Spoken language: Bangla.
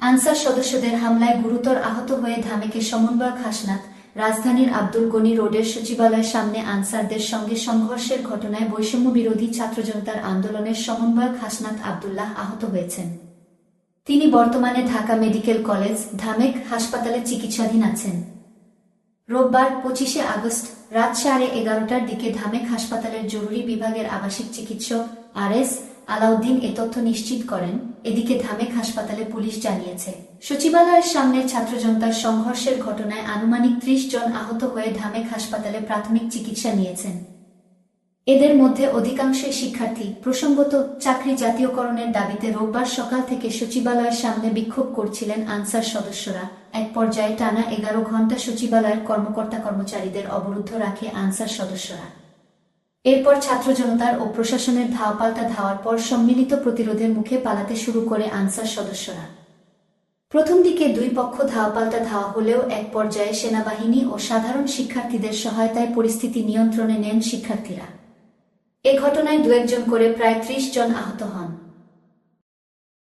আনসার সদস্যদের হামলায় গুরুতর আহত হয়ে ধামেকে সমন্বয়ক হাসনাত। রাজধানীর আব্দুল গনি রোডের সচিবালয়ের সামনে আনসারদের সঙ্গে সংঘর্ষের ঘটনায় বৈষম্য বিরোধী ছাত্র জনতার আন্দোলনের সমন্বয়ক হাসনাত আব্দুল্লাহ আহত হয়েছেন। তিনি বর্তমানে ঢাকা মেডিকেল কলেজ ধামেক হাসপাতালে চিকিৎসাধীন আছেন। রোববার 25শে আগস্ট রাত 11:30টার দিকে ধামেক হাসপাতালের জরুরি বিভাগের আবাসিক চিকিৎসক আর.এস. আলাউদ্দিন এ তথ্য নিশ্চিত করেন। এদিকে ধামেক হাসপাতালে পুলিশ জানিয়েছে, সচিবালয়ের সামনে ছাত্র জনতার সংঘর্ষের ঘটনায় আনুমানিক 30 জন আহত হয়ে ধামেক হাসপাতালে প্রাথমিক চিকিৎসা নিয়েছেন। এদের মধ্যে অধিকাংশই শিক্ষার্থী। প্রসঙ্গত, চাকরি জাতীয়করণের দাবিতে রোববার সকাল থেকে সচিবালয়ের সামনে বিক্ষোভ করছিলেন আনসার সদস্যরা। এক পর্যায়ে টানা 11 ঘণ্টা সচিবালয়ের কর্মকর্তা-কর্মচারীদের অবরুদ্ধ রাখে আনসার সদস্যরা। এরপর ছাত্র জনতার ও প্রশাসনের ধাওয়া-পাল্টা ধাওয়ার পর সম্মিলিত প্রতিরোধের মুখে পালাতে শুরু করে আনসার সদস্যরা। প্রথম দিকে দুই পক্ষ ধাওয়া-পাল্টা ধাওয়া হলেও এক পর্যায়ে সেনাবাহিনী ও সাধারণ শিক্ষার্থীদের সহায়তায় পরিস্থিতি নিয়ন্ত্রণে নেন শিক্ষার্থীরা। এ ঘটনায় 2-1 করে প্রায় 30 জন আহত হন।